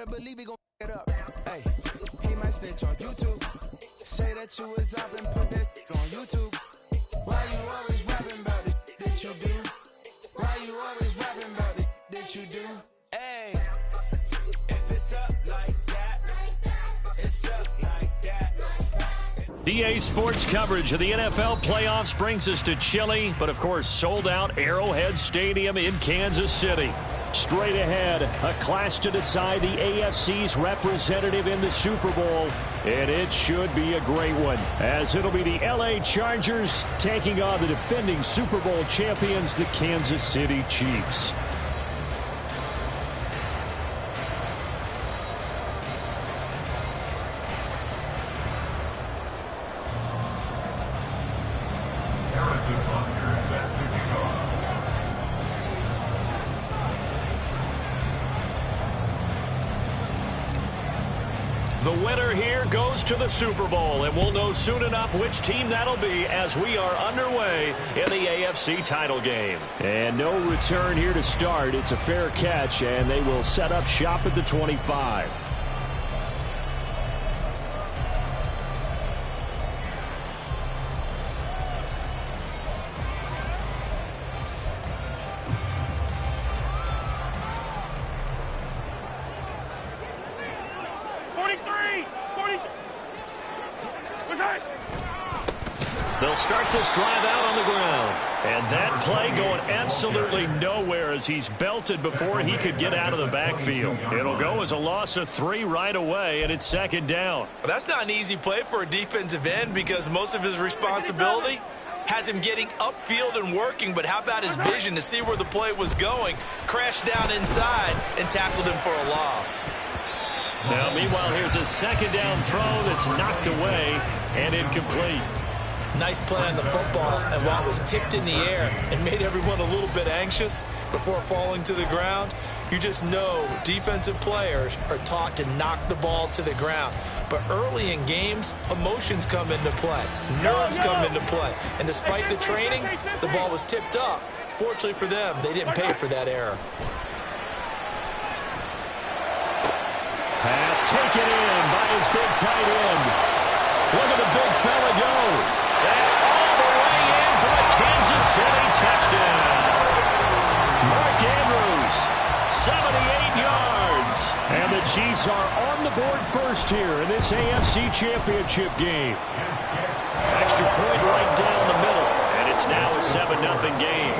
better believe he gon' it up. Hey, he might snitch on YouTube. Say that you was up and put that on YouTube. Why you always rapping about the that you do? Why you always rapping about the that you do? Hey, if it's up like that, it's up like that. DA Sports coverage of the NFL playoffs brings us to chilly, but of course sold out Arrowhead Stadium in Kansas City. Straight ahead, a clash to decide the AFC's representative in the Super Bowl, and it should be a great one, as it'll be the LA Chargers taking on the defending Super Bowl champions, the Kansas City Chiefs. The winner here goes to the Super Bowl, and we'll know soon enough which team that'll be as we are underway in the AFC title game. And no return here to start. It's a fair catch, and they will set up shop at the 25. They'll start this drive out on the ground. And that play going absolutely nowhere as he's belted before he could get out of the backfield. It'll go as a loss of 3 right away, and it's second down. Well, that's not an easy play for a defensive end because most of his responsibility has him getting upfield and working, but how about his vision to see where the play was going, crashed down inside, and tackled him for a loss. Now, meanwhile, here's a second down throw that's knocked away and incomplete. Nice play on the football, and while it was tipped in the air and made everyone a little bit anxious before falling to the ground, you just know defensive players are taught to knock the ball to the ground. But early in games, emotions come into play. Nerves come into play. And despite the training, the ball was tipped up. Fortunately for them, they didn't pay for that error. Pass taken in by his big tight end. Look at the big fella go. And all the way in for a Kansas City touchdown. Mark Andrews, 78 yards. And the Chiefs are on the board first here in this AFC Championship game. Extra point right down the middle. And it's now a 7-0 game.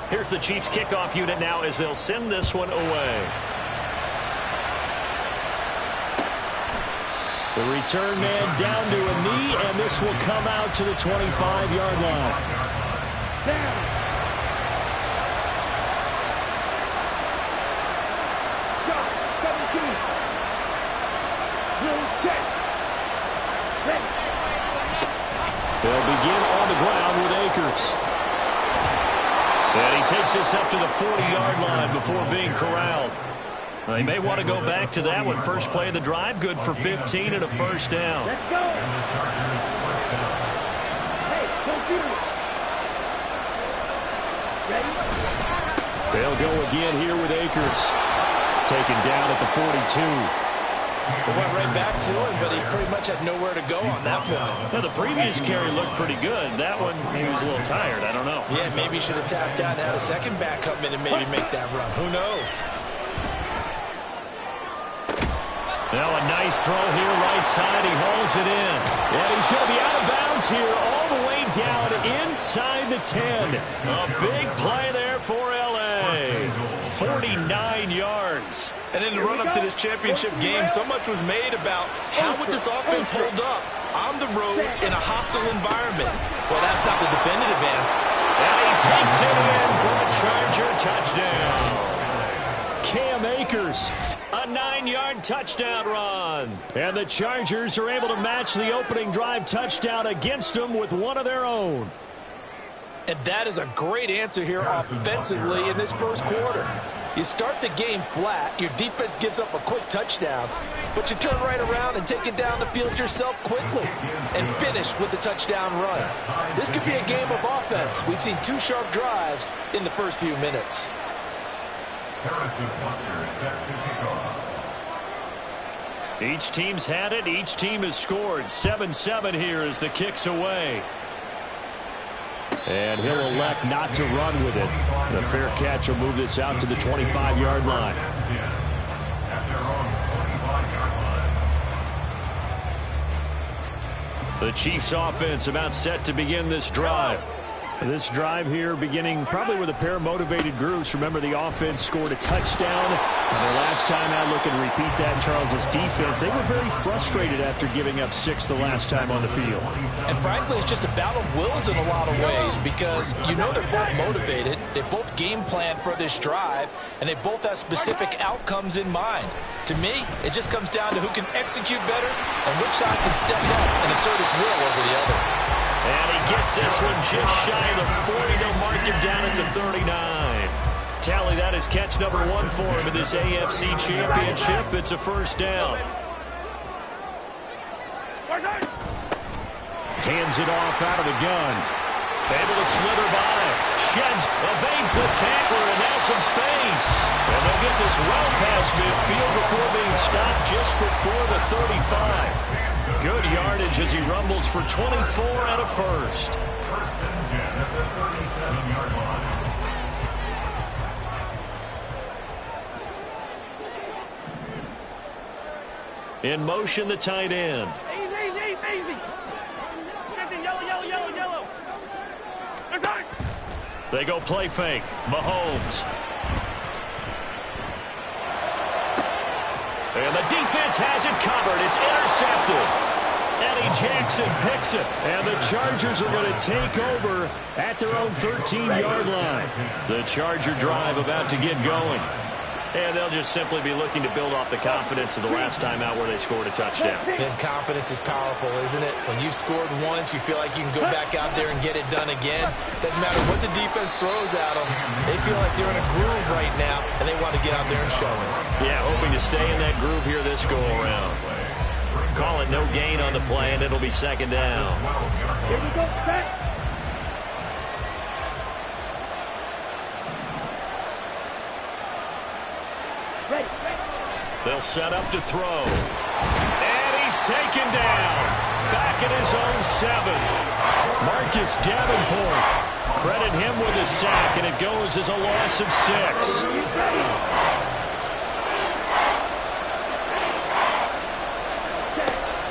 Here's the Chiefs kickoff unit now as they'll send this one away. The return man down to a knee, and this will come out to the 25-yard line. They'll begin on the ground with Akers. And he takes this up to the 40-yard line before being corralled. They may want to go back to that one. First play of the drive, good for 15 and a first down. Let's go. Hey, don't do it. Ready? They'll go again here with Akers. Taken down at the 42. They went right back to him, but he pretty much had nowhere to go on that point. Well, the previous carry looked pretty good. That one, maybe he was a little tired. I don't know. Yeah, maybe he should have tapped out and had a second back come in and maybe make that run. Who knows? Now a nice throw here, right side. He hauls it in. And he's going to be out of bounds here all the way down inside the 10. A big play there for L.A. 49 yards. And in the run-up to this championship game, so much was made about how would this offense hold up on the road in a hostile environment. Well, that's not the definitive end. And he takes it in for a Charger touchdown. Cam Akers, a 9-yard touchdown run. And the Chargers are able to match the opening drive touchdown against them with one of their own. And that is a great answer here offensively in this first quarter. You start the game flat, your defense gives up a quick touchdown, but you turn right around and take it down the field yourself quickly and finish with the touchdown run. This could be a game of offense. We've seen 2 sharp drives in the first few minutes. Each team's had it. Each team has scored. 7-7 here as the kick's away. And he'll elect not to run with it. The fair catch will move this out to the 25-yard line. The Chiefs offense about set to begin this drive. This drive here beginning probably with a pair of motivated groups. Remember, the offense scored a touchdown. Their last time out, looking to repeat that in Charles's defense. They were very frustrated after giving up 6 the last time on the field. And frankly, it's just a battle of wills in a lot of ways because you know they're both motivated. They both game plan for this drive, and they both have specific outcomes in mind. To me, it just comes down to who can execute better and which side can step up and assert its will over the other. And he gets this one just shy of the 40. They'll mark him down at the 39. Tally, that is catch number 1 for him in this AFC Championship. It's a first down. Hands it off out of the gun. Able to slither by. Sheds, evades the tackler, and now some space. And they'll get this well past midfield before being stopped just before the 35. Good yardage as he rumbles for 24 and a first. In motion, the tight end. Easy. Yellow. They go play fake. Mahomes. And the defense has it covered. It's intercepted. Eddie Jackson picks it. And the Chargers are going to take over at their own 13-yard line. The Charger drive about to get going. And they'll just simply be looking to build off the confidence of the last time out where they scored a touchdown. And confidence is powerful, isn't it? When you've scored once, you feel like you can go back out there and get it done again. Doesn't matter what the defense throws at them. They feel like they're in a groove right now, and they want to get out there and show it. Yeah, hoping to stay in that groove here this go-around. Call it no gain on the play, and it'll be second down. Here we go, set. They'll set up to throw. And he's taken down. Back at his own 7. Marcus Davenport. Credit him with a sack, and it goes as a loss of 6.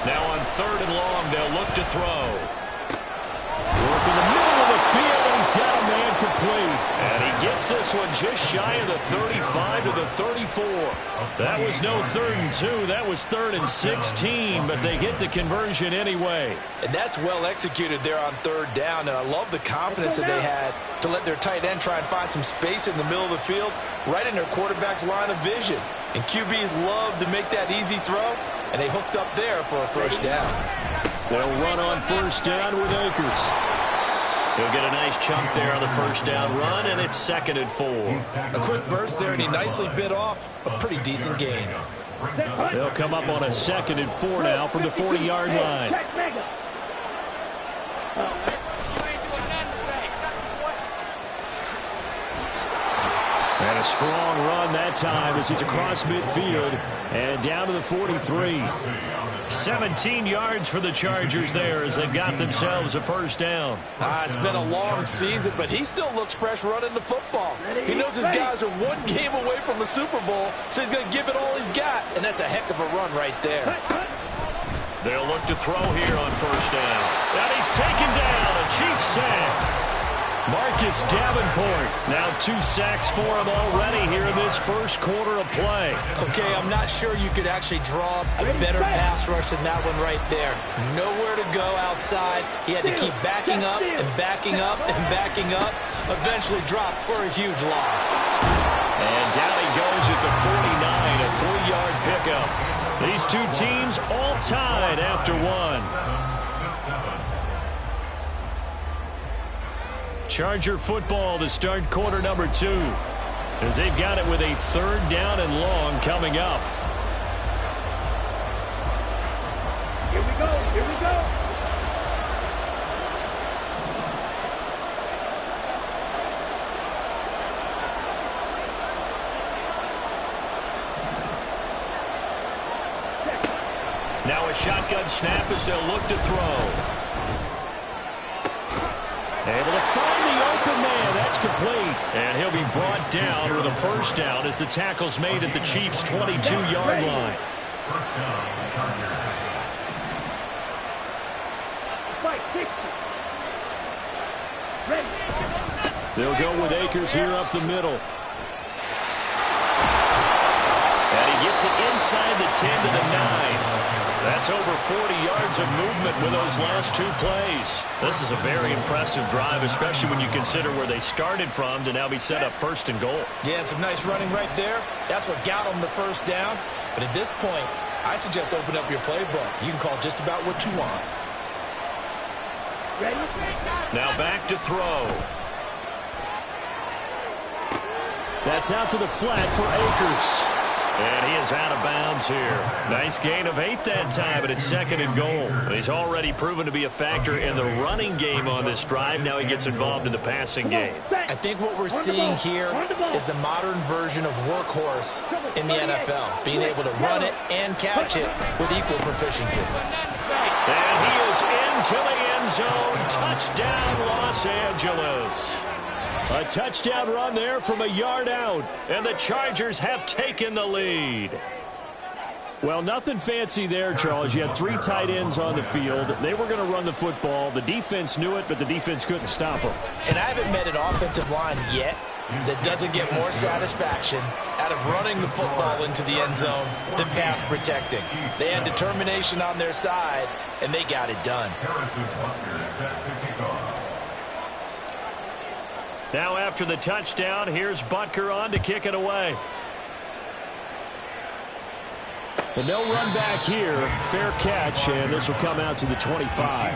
Now on 3rd and long, they'll look to throw. Work in the middle of the field, and he's got a man complete. And he gets this one just shy of the 35 to the 34. That was no 3rd and 2. That was 3rd and 16, but they get the conversion anyway. And that's well executed there on 3rd down, and I love the confidence that they had to let their tight end try and find some space in the middle of the field, right in their quarterback's line of vision. And QBs love to make that easy throw, and they hooked up there for a first down. They'll run on first down with Akers. He'll get a nice chunk there on the first down run, and it's 2nd and 4. A quick burst there, and he nicely bit off a pretty decent gain. They'll come up on a 2nd and 4 now from the 40-yard line. And a strong run that time as he's across midfield and down to the 43. 17 yards for the Chargers there as they've got themselves a first down. It's been a long season, but he still looks fresh running the football. He knows his guys are one game away from the Super Bowl, so he's going to give it all he's got, and that's a heck of a run right there. They'll look to throw here on first down. And he's taken down, a Chiefs sack. Marcus Davenport, now 2 sacks for him already here in this first quarter of play. Okay, I'm not sure you could actually draw a better pass rush than that one right there. Nowhere to go outside. He had to keep backing up and backing up and backing up. Eventually dropped for a huge loss. And down he goes at the 49, a 3-yard pickup. These two teams all tied after 1. Charger football to start quarter number 2 as they've got it with a 3rd down and long coming up. Here we go. Now a shotgun snap as they'll look to throw. Able to find the open man. That's complete. And he'll be brought down with a first down as the tackle's made at the Chiefs' 22-yard line. They'll go with Akers here up the middle. And he gets it inside the 10 to the 9. That's over 40 yards of movement with those last two plays. This is a very impressive drive, especially when you consider where they started from to now be set up first and goal. Yeah, and some nice running right there. That's what got them the first down. But at this point, I suggest open up your playbook. You can call just about what you want. Ready? Now back to throw. That's out to the flat for Akers. And he is out of bounds here. Nice gain of 8 that time, but it's second and goal. He's already proven to be a factor in the running game on this drive. Now he gets involved in the passing game. I think what we're seeing here is the modern version of workhorse in the NFL, being able to run it and catch it with equal proficiency. And he is into the end zone. Touchdown, Los Angeles. A touchdown run there from a yard out, and the Chargers have taken the lead. Well, nothing fancy there, Charles. You had 3 tight ends on the field. They were going to run the football. The defense knew it, but the defense couldn't stop them. And I haven't met an offensive line yet that doesn't get more satisfaction out of running the football into the end zone than pass protecting. They had determination on their side, and they got it done. Now after the touchdown, here's Butker on to kick it away. And they'll run back here. Fair catch, and this will come out to the 25.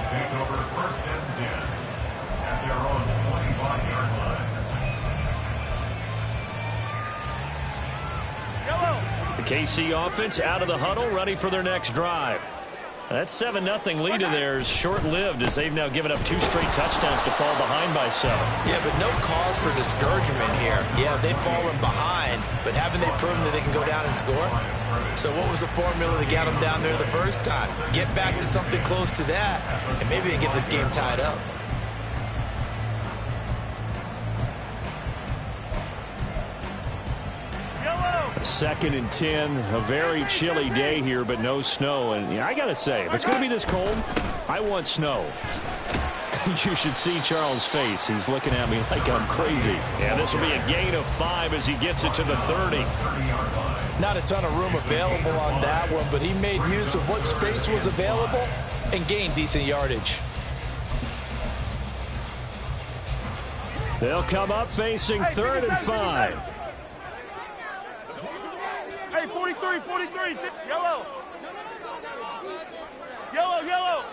The KC offense out of the huddle, ready for their next drive. That 7-0 lead of theirs short-lived as they've now given up 2 straight touchdowns to fall behind by 7. Yeah, but no cause for discouragement here. Yeah, they've fallen behind, but haven't they proven that they can go down and score? So what was the formula that got them down there the first time? Get back to something close to that, and maybe they get this game tied up. Second and 10, a very chilly day here, but no snow. And I got to say, if it's going to be this cold, I want snow. You should see Charles' face. He's looking at me like I'm crazy. And this will be a gain of 5 as he gets it to the 30. Not a ton of room available on that one, but he made use of what space was available and gained decent yardage. They'll come up facing 3rd and 5. Hey, 43, 43, yellow. Yellow, yellow.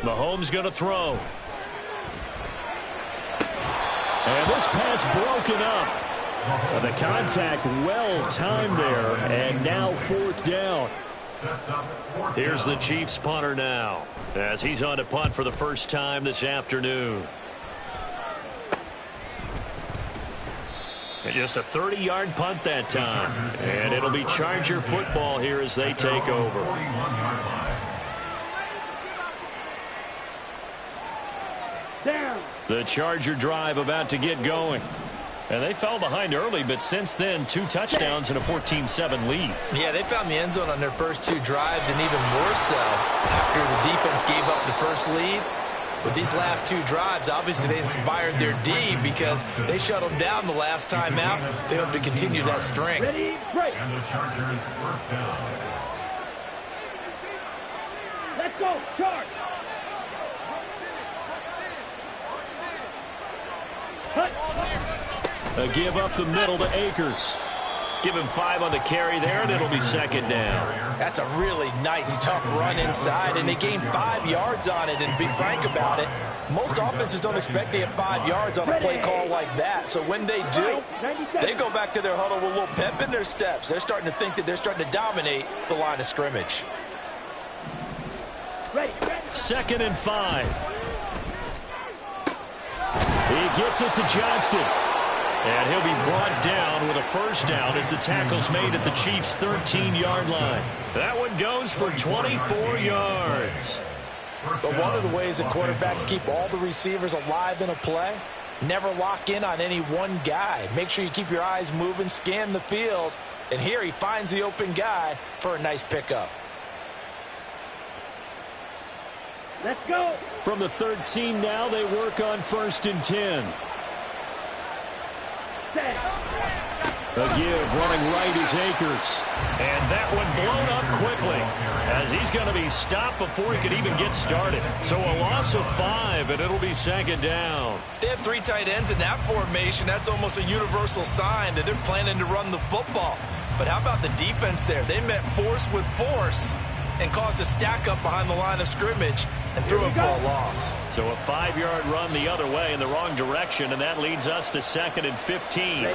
Mahomes going to throw. And this pass broken up. And the contact well timed there. And now 4th down. Here's the Chiefs punter now as he's on to punt for the first time this afternoon. And just a 30-yard punt that time. And it'll be Charger football here as they take over. Down. The Charger drive about to get going. And they fell behind early, but since then, 2 touchdowns and a 14-7 lead. Yeah, they found the end zone on their first 2 drives, and even more so after the defense gave up the first lead. With these last 2 drives, obviously they inspired their D because they shut them down the last time out. They hope to continue that string. Ready, break. And the Chargers first down. Let's go, charge. A give up the middle to Akers. Give him 5 on the carry there, and it'll be 2nd down. That's a really nice, tough run inside, and they gained 5 yards on it. And to be frank about it, most offenses don't expect to get 5 yards on a play call like that. So when they do, they go back to their huddle with a little pep in their steps. They're starting to think that they're starting to dominate the line of scrimmage. 2nd and 5. He gets it to Johnston. And he'll be brought down with a first down as the tackle's made at the Chiefs' 13-yard line. That one goes for 24 yards. But one of the ways that quarterbacks keep all the receivers alive in a play, never lock in on any one guy. Make sure you keep your eyes moving, scan the field. And here he finds the open guy for a nice pickup. Let's go. From the 13 now, they work on 1st and 10. A give running right is Akers. And that one blown up quickly as he's going to be stopped before he could even get started. So a loss of 5, and it'll be 2nd down. They have 3 tight ends in that formation. That's almost a universal sign that they're planning to run the football. But how about the defense there? They met force with force and caused a stack up behind the line of scrimmage and threw him for a loss. So a 5-yard run the other way in the wrong direction, and that leads us to 2nd and 15.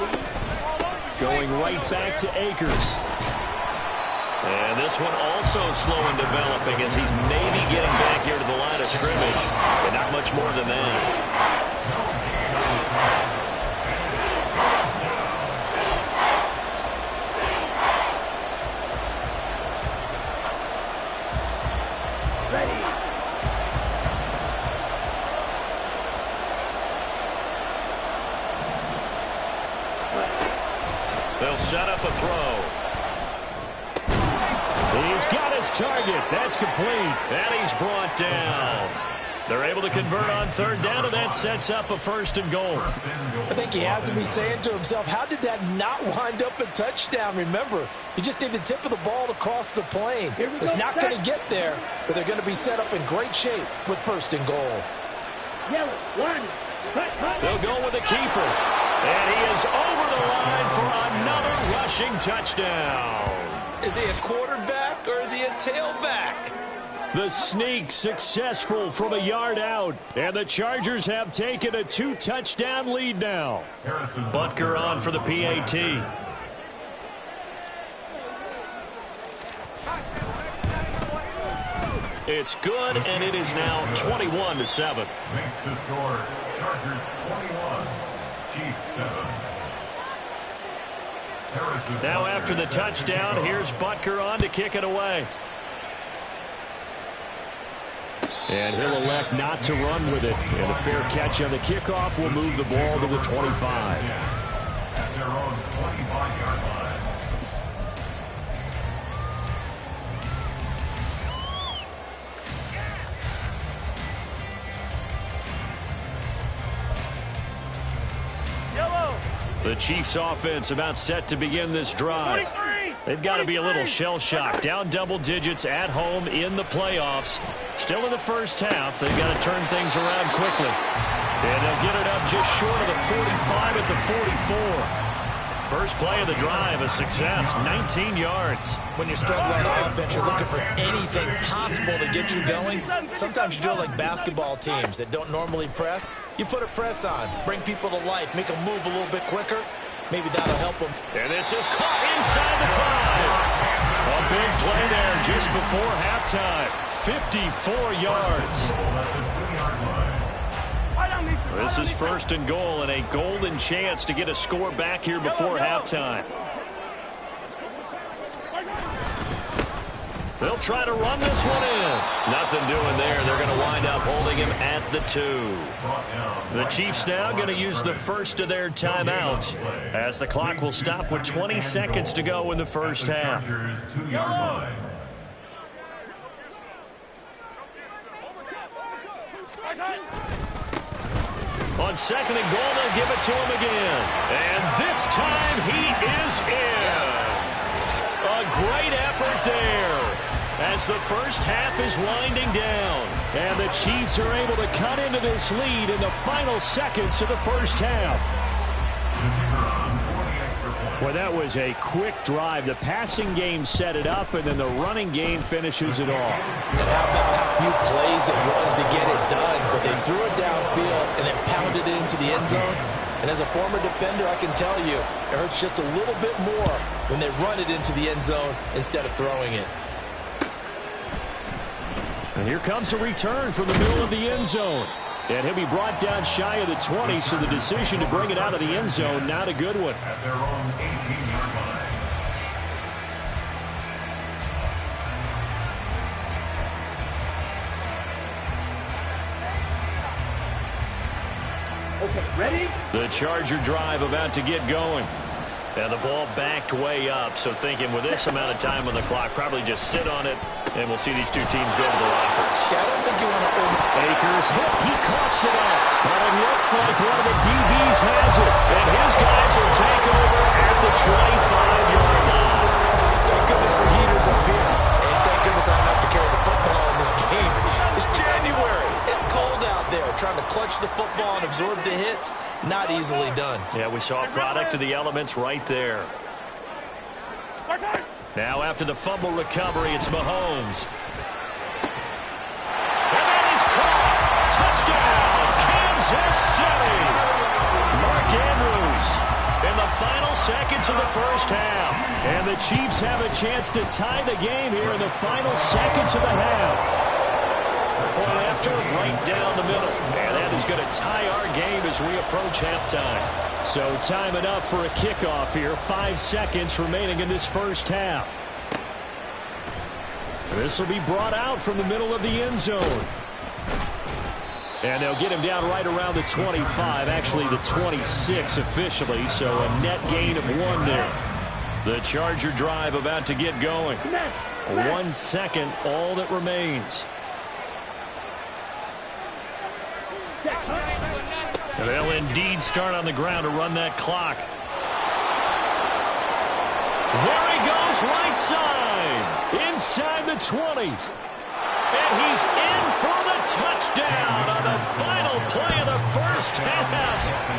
Going right back to Akers. And this one also slow in developing as he's maybe getting back here to the line of scrimmage, but not much more than that. They'll set up a throw. He's got his target. That's complete. And he's brought down. They're able to convert on 3rd down, and that sets up a 1st and goal. I think he has to be saying to himself, how did that not wind up a touchdown? Remember, you just need the tip of the ball to cross the plane. It's not going to get there, but they're going to be set up in great shape with 1st and goal. Yellow, 1. They'll go with the keeper. And he is over the line for another rushing touchdown. Is he a quarterback or is he a tailback? The sneak successful from a yard out. And the Chargers have taken a 2-touchdown lead now. Butker on for the PAT. It's good, and it is now 21-7. Makes the score Chargers 21, Chiefs 7. Now after the touchdown, here's Butker on to kick it away. And he'll elect not to run with it. And a fair catch on the kickoff will move the ball to the 25. At their own 25-yard line. The Chiefs offense about set to begin this drive. They've got to be a little shell-shocked. Down double digits at home in the playoffs. Still in the first half. They've got to turn things around quickly. And they'll get it up just short of the 45 at the 44. First play of the drive, a success, 19 yards. When you're struggling on offense, you're looking for anything possible to get you going. Sometimes you do it like basketball teams that don't normally press. You put a press on, bring people to life, make them move a little bit quicker. Maybe that'll help them. And this is caught inside the 5. A big play there just before halftime. 54 yards. This is 1st and goal and a golden chance to get a score back here before halftime. They'll try to run this one in. Nothing doing there. They're going to wind up holding him at the 2. The Chiefs now going to use the first of their timeouts as the clock will stop with 20 seconds to go in the first half. On 2nd and goal, they'll give it to him again. And this time he is in. A great effort there as the first half is winding down. And the Chiefs are able to cut into this lead in the final seconds of the first half. Well, that was a quick drive. The passing game set it up, and then the running game finishes it off. And how about how few plays it was to get it done, but they threw it downfield and then pounded it into the end zone. And as a former defender, I can tell you, it hurts just a little bit more when they run it into the end zone instead of throwing it. And here comes a return from the middle of the end zone. And he'll be brought down shy of the 20, so the decision to bring it out of the end zone, not a good one. At their own 18-yard line. Okay, ready? The Charger drive about to get going. And the ball backed way up, so thinking with this amount of time on the clock, probably just sit on it, and we'll see these two teams go to the lockers. Yeah, I don't think you want to Akers hit. He coughs it up. But it looks like one of the DBs has it. And his guys will take over at the 25-yard line. Thank goodness for heaters up here. And thank goodness I don't have to carry the football in this game. It's January. It's cold out there. Trying to clutch the football and absorb the hits, not easily done. Yeah, we saw a product of the elements right there. Now after the fumble recovery, it's Mahomes. And that is caught. Touchdown, Kansas City. Mark Andrews in the final seconds of the first half. And the Chiefs have a chance to tie the game here in the final seconds of the half. Point after, right down the middle. And that is going to tie our game as we approach halftime. So time enough for a kickoff here. 5 seconds remaining in this first half. This will be brought out from the middle of the end zone. And they'll get him down right around the 25, actually the 26 officially, so a net gain of 1 there. The Charger drive about to get going. 1 second, all that remains. They'll indeed start on the ground to run that clock. There he goes, right side. Inside the 20. And he's in for the touchdown on the final play of the first half.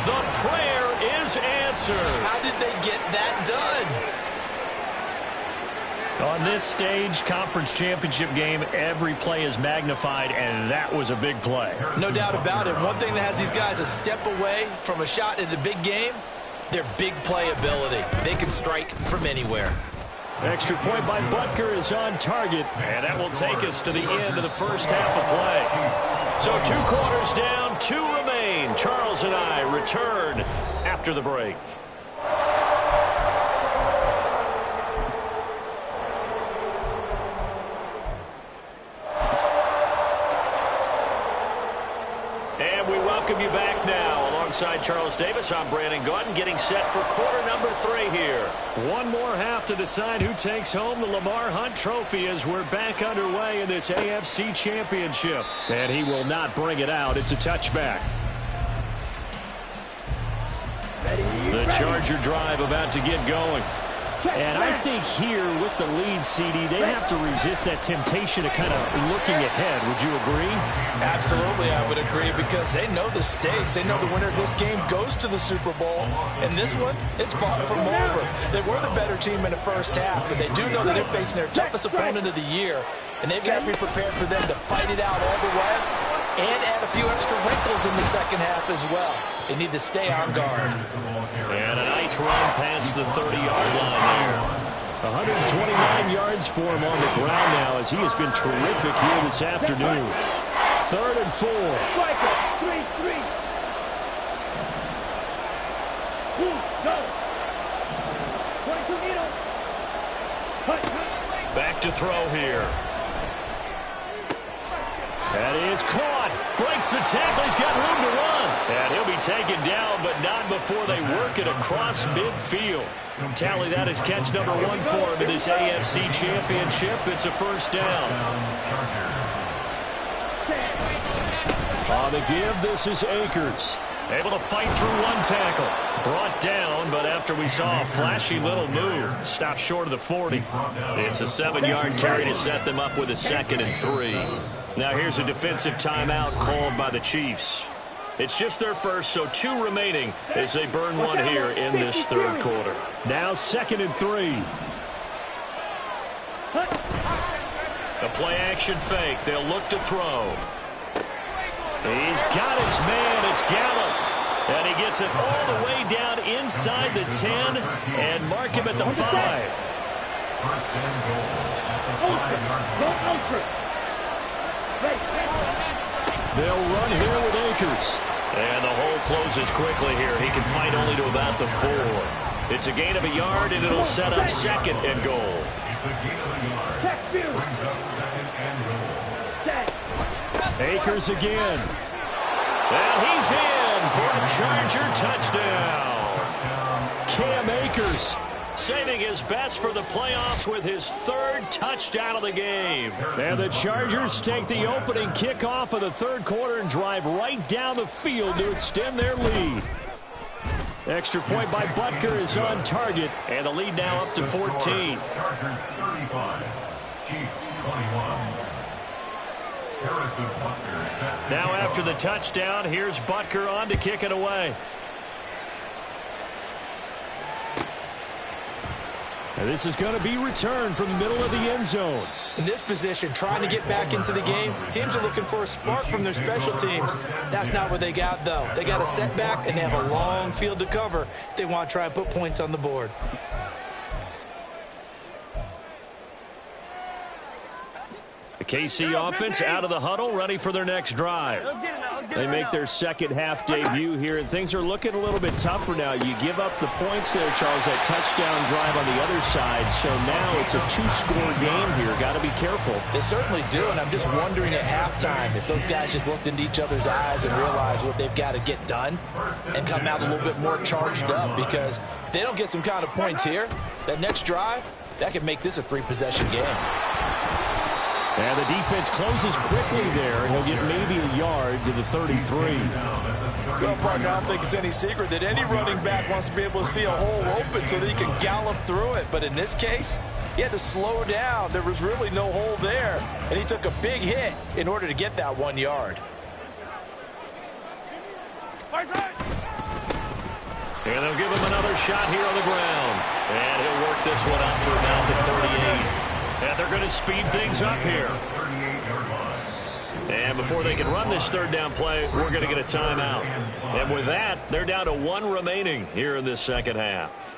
The prayer is answered. How did they get that done? On this stage, conference championship game, every play is magnified, and that was a big play. No doubt about it. One thing that has these guys a step away from a shot at the big game, their big play ability. They can strike from anywhere. Extra point by Butker is on target, and that will take us to the end of the first half of play. So 2 quarters down, 2 remain. Charles and I return after the break. And we welcome you back now. Alongside Charles Davis, I'm Brandon Gordon, getting set for quarter number 3 here. One more half to decide who takes home the Lamar Hunt Trophy as we're back underway in this AFC Championship. And he will not bring it out. It's a touchback. The Charger drive about to get going. And I think here with the lead, CD, they have to resist that temptation of kind of looking ahead. Would you agree? Absolutely, I would agree, because they know the stakes. They know the winner of this game goes to the Super Bowl. And this one, it's far from over. They were the better team in the first half, but they do know that they're facing their toughest opponent of the year. And they've got to be prepared for them to fight it out all the way and add a few extra wrinkles in the second half as well. They need to stay on guard. And a nice run past the 30-yard line there. 129 yards for him on the ground now as he has been terrific here this afternoon. 3rd and 4. Striker, 3-3. Go. 22 meters. Back to throw here. That is caught. Breaks the tackle. He's got room to run. And he'll be taken down, but not before they work it across midfield. Tally that as catch number 1 for him in this AFC Championship. It's a first down. On the give, this is Akers. Able to fight through 1 tackle. Brought down, but after we saw a flashy little move, stopped short of the 40. It's a 7-yard carry to set them up with a 2nd and 3. Now here's a defensive timeout called by the Chiefs. It's just their first, so 2 remaining as they burn 1 here in this 3rd quarter. Now 2nd and 3. A play-action fake. They'll look to throw. He's got his man. It's Gallup. And he gets it all the way down inside the 10 and mark him at the 5. First and goal at the 5-yard line. Go ultra. They'll run here with Akers. And the hole closes quickly here. He can fight only to about the 4. It's a gain of a yard, and it'll set up 2nd and goal. It's a gain of a yard. Brings up 2nd and goal. Akers again. And he's in for a Charger touchdown. Cam Akers saving his best for the playoffs with his 3rd touchdown of the game. And the Chargers take the opening kickoff of the 3rd quarter and drive right down the field to extend their lead. Extra point by Butker is on target, and the lead now up to 14. Chargers 35, Chiefs 21. Now after the touchdown, here's Butker on to kick it away. And this is going to be returned from the middle of the end zone. In this position, trying to get back into the game, teams are looking for a spark from their special teams. That's not what they got, though. They got a setback, and they have a long field to cover if they want to try and put points on the board. The KC offense out of the huddle, ready for their next drive. They make their second half debut here, and things are looking a little bit tougher now. You give up the points there, Charles, that touchdown drive on the other side, so now it's a 2-score game here. Got to be careful. They certainly do, and I'm just wondering at halftime if those guys just looked into each other's eyes and realized what they've got to get done and come out a little bit more charged up, because if they don't get some kind of points here, that next drive, that could make this a 3-possession game. And the defense closes quickly there. He'll get maybe a yard to the 33. Well, partner, I don't think it's any secret that any running back wants to be able to see a hole open so that he can gallop through it. But in this case, he had to slow down. There was really no hole there, and he took a big hit in order to get that 1 yard. And they'll give him another shot here on the ground. And he'll work this one out to about the 38. And they're going to speed things up here. And before they can run this 3rd down play, we're going to get a timeout. And with that, they're down to 1 remaining here in this second half.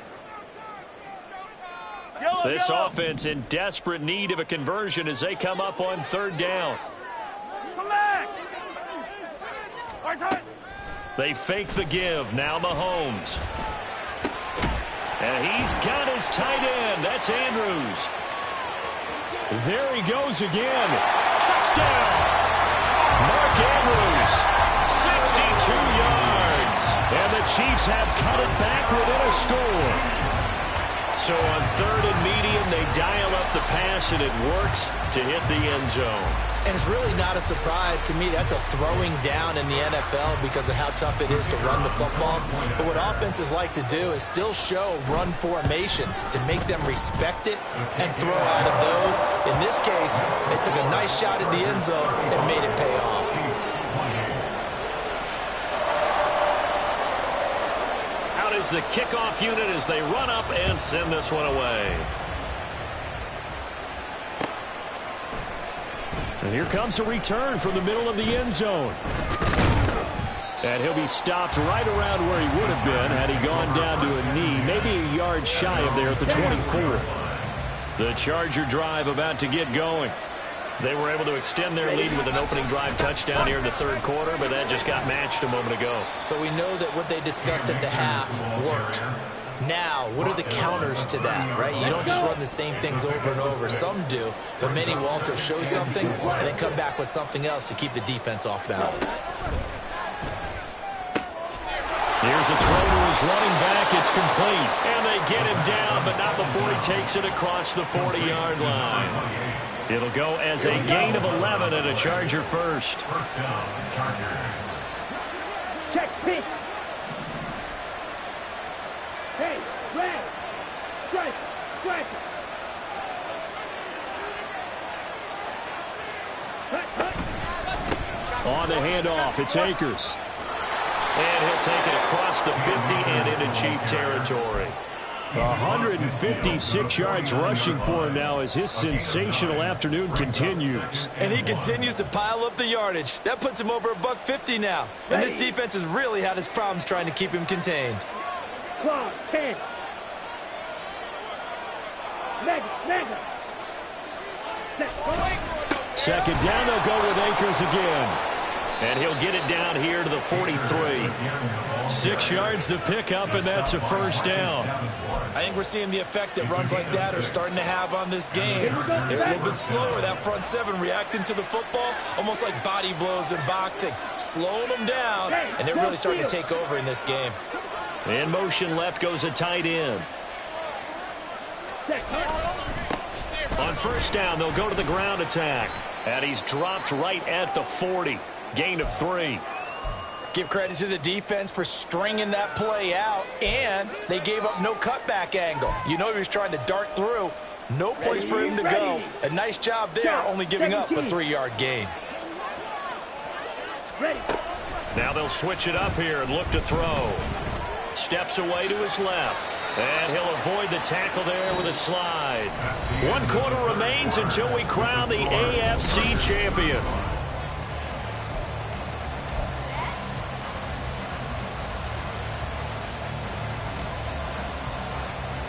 This offense in desperate need of a conversion as they come up on 3rd down. Come back! They fake the give. Now Mahomes. And he's got his tight end. That's Andrews. There he goes again. Touchdown! Mark Andrews, 62 yards. And the Chiefs have cut it back within a score. So on 3rd and medium, they dial up the pass, and it works to hit the end zone. And it's really not a surprise to me. That's a throwing down in the NFL because of how tough it is to run the football. But what offenses like to do is still show run formations to make them respect it and throw out of those. In this case, they took a nice shot at the end zone and made it pay off. Out is the kickoff unit as they run up and send this one away. And here comes a return from the middle of the end zone. And he'll be stopped right around where he would have been had he gone down to a knee, maybe a yard shy of there at the 24. The Charger drive about to get going. They were able to extend their lead with an opening drive touchdown here in the 3rd quarter, but that just got matched a moment ago. So we know that what they discussed at the half worked. Now, what are the counters to that, right? You don't just run the same things over and over. Some do, but many will also show something and then come back with something else to keep the defense off balance. Here's a throw to his running back. It's complete. And they get him down, but not before he takes it across the 40-yard line. It'll go as a gain of 11 and a Charger first. First down, Chargers. Check pitch. Hey, red. Strike. Strike. On the handoff, it's Akers. And he'll take it across the 50 and into Chief territory. 156 yards rushing for him now as his sensational afternoon continues. And he continues to pile up the yardage. That puts him over $150 now. And this defense has really had its problems trying to keep him contained. Clock, 10. Mega. Second down, they'll go with Akers again. And he'll get it down here to the 43. 6 yards the pickup, and that's a first down. I think we're seeing the effect that runs like that are starting to have on this game. They're a little bit slower, that front seven reacting to the football, almost like body blows in boxing, slowing them down, and they're really starting to take over in this game. In motion left goes a tight end. On first down, they'll go to the ground attack. And he's dropped right at the 40. Gain of 3. Give credit to the defense for stringing that play out, and they gave up no cutback angle. You know he was trying to dart through. No place for him to go. A nice job there, only giving up a 3-yard gain. Now they'll switch it up here and look to throw. Steps away to his left. And he'll avoid the tackle there with a slide. 1 quarter remains until we crown the AFC champion.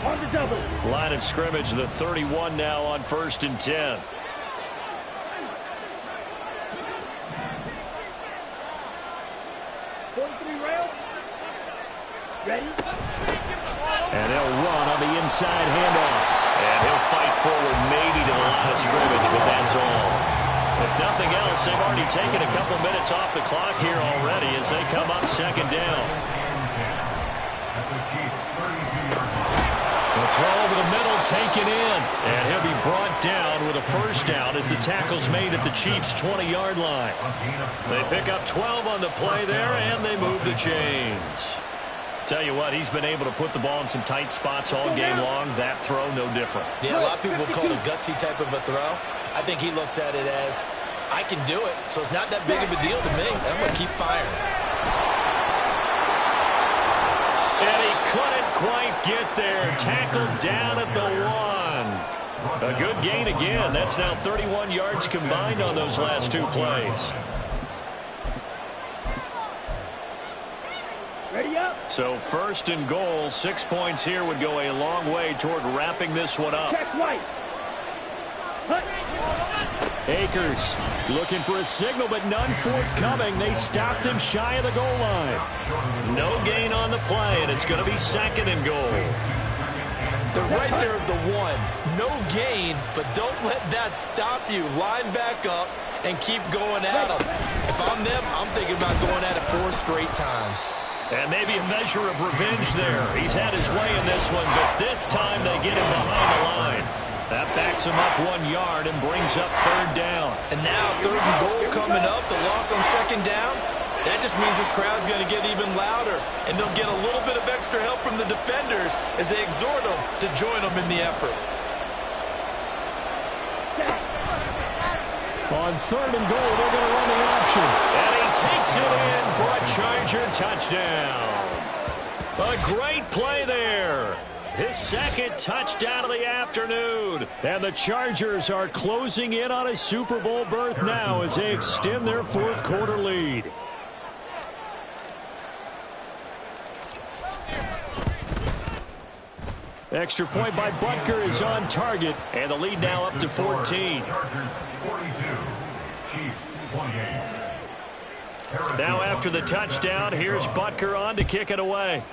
On the double. Line of scrimmage, the 31 now on 1st and 10. Ready? And they'll run on the inside handoff. And he'll fight forward maybe to the line of scrimmage, but that's all. If nothing else, they've already taken a couple minutes off the clock here already as they come up 2nd down. The throw over the middle taken in. And he'll be brought down with a first down as the tackle's made at the Chiefs' 20-yard line. They pick up 12 on the play there, and they move the chains. Tell you what, he's been able to put the ball in some tight spots all game long. That throw, no different. Yeah, a lot of people would call it a gutsy type of a throw. I think he looks at it as, I can do it, so it's not that big of a deal to me. I'm going to keep firing. And he couldn't quite get there. Tackled down at the 1. A good gain again. That's now 31 yards combined on those last 2 plays. Ready up. So 1st and goal, 6 points here would go a long way toward wrapping this one up. Check right. Akers looking for a signal, but none forthcoming. They stopped him shy of the goal line. No gain on the play, and it's going to be 2nd and goal. They're right there at the 1. No gain, but don't let that stop you. Line back up and keep going at them. If I'm them, I'm thinking about going at it 4 straight times. And maybe a measure of revenge there. He's had his way in this one, but this time they get him behind the line. That backs him up 1 yard and brings up 3rd down. And now 3rd and goal coming up, the loss on 2nd down. That just means this crowd's going to get even louder, and they'll get a little bit of extra help from the defenders as they exhort them to join them in the effort. On 3rd and goal, they're going to run the option. And he takes it in for a Charger touchdown. A great play there. His 2nd touchdown of the afternoon. And the Chargers are closing in on a Super Bowl berth now as they extend their 4th quarter lead. Extra point by Butker is on target, and the lead now up to 14. Now after the touchdown, here's Butker on to kick it away.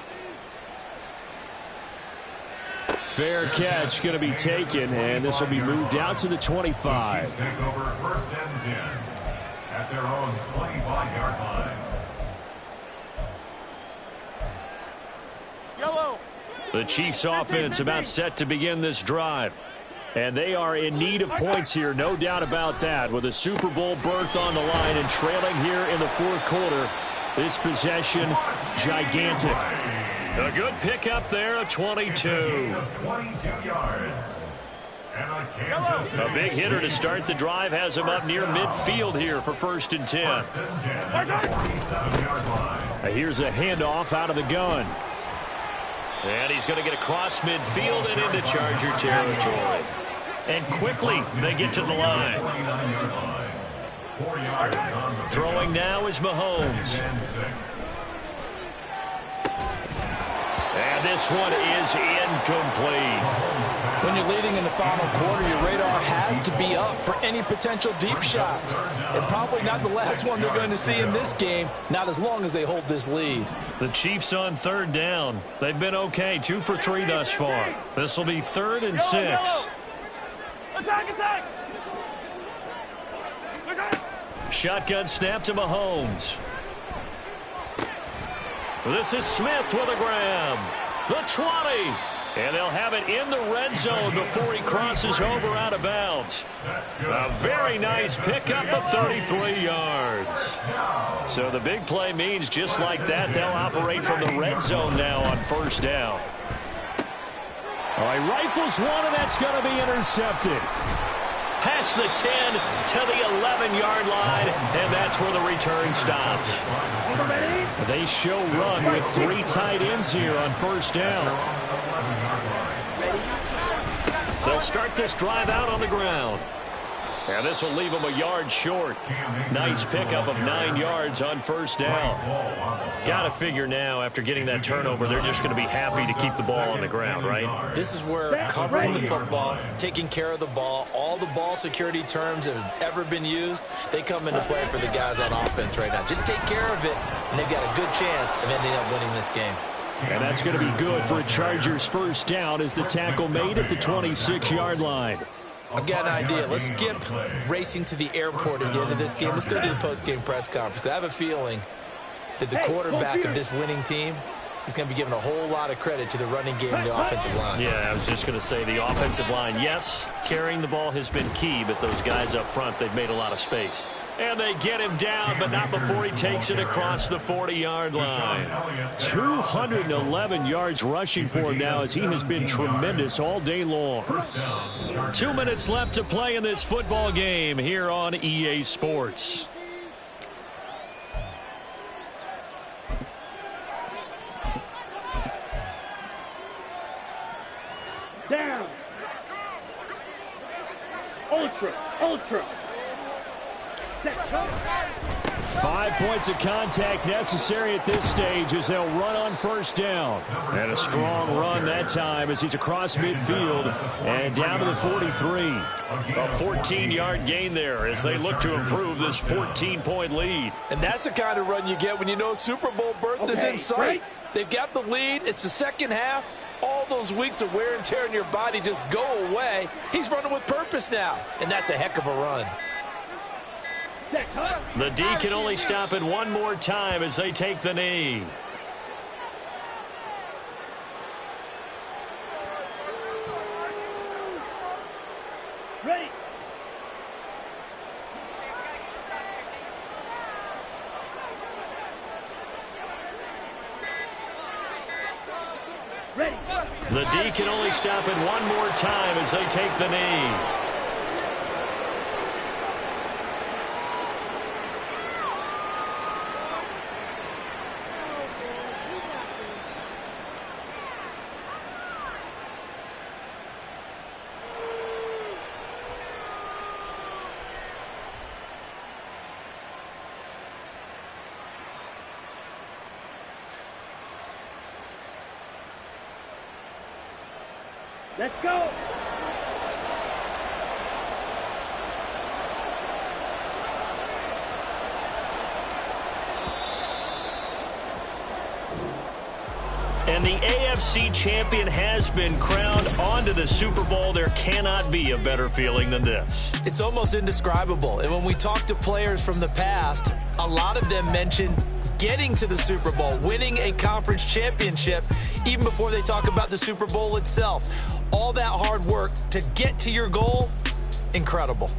Fair catch going to be taken, and this will be moved out to the 25. Take over 1st and 10 at their own 25-yard line. Yellow. The Chiefs offense about set to begin this drive. And they are in need of points here, no doubt about that. With a Super Bowl berth on the line and trailing here in the 4th quarter. This possession, gigantic. A good pickup there, a 22. 22 yards. A big hitter to start the drive has him up near midfield here for 1st and 10. Here's a handoff out of the gun. And he's going to get across midfield and into Charger territory. And quickly they get to the line. Throwing now is Mahomes. And this one is incomplete. When you're leading in the final quarter, your radar has to be up for any potential deep shots. And probably not the last one they're going to see in this game, not as long as they hold this lead. The Chiefs on third down. They've been okay, 2 for 3 thus far. This will be 3rd and 6. Attack! Shotgun snap to Mahomes. This is Smith with a grab. The 20. And they'll have it in the red zone before he crosses over out of bounds. A very nice pickup of 33 yards. So the big play means just like that, they'll operate from the red zone now on first down. All right, rifles one, and that's going to be intercepted. Past the 10 to the 11-yard line, and that's where the return stops. They show run with 3 tight ends here on first down. They'll start this drive out on the ground. And this will leave them a yard short. Nice pickup of 9 yards on first down. Got to figure now, after getting that turnover, they're just going to be happy to keep the ball on the ground, right? This is where covering the football, taking care of the ball, all the ball security terms that have ever been used, they come into play for the guys on offense right now. Just take care of it, and they've got a good chance of ending up winning this game. And that's going to be good for a Chargers first down as the tackle made at the 26-yard line. I've got an idea. Let's skip racing to the airport at the end of this game. Let's go to the post-game press conference. I have a feeling that the quarterback of this winning team is going to be given a whole lot of credit to the running game and the offensive line. Yeah, I was just going to say the offensive line. Yes, carrying the ball has been key, but those guys up front, they've made a lot of space. And they get him down, but not before he takes it across the 40-yard line. 211 yards rushing for him now as he has been tremendous all day long. 2 minutes left to play in this football game here on EA Sports. Down. Ultra. 5 points of contact necessary at this stage as they'll run on first down. And a strong run that time as he's across midfield and down to the 43. A 14-yard gain there as they look to improve this 14-point lead. And that's the kind of run you get when you know Super Bowl berth is in sight. Right. They've got the lead. It's the second half. All those weeks of wear and tear in your body just go away. He's running with purpose now, and that's a heck of a run. The D can only stop it one more time as they take the knee. Ready. The D can only stop it one more time as they take the knee. Let's go. And the AFC champion has been crowned. On to the Super Bowl. There cannot be a better feeling than this. It's almost indescribable. And when we talk to players from the past, a lot of them mention getting to the Super Bowl, winning a conference championship, even before they talk about the Super Bowl itself. All that hard work to get to your goal, incredible.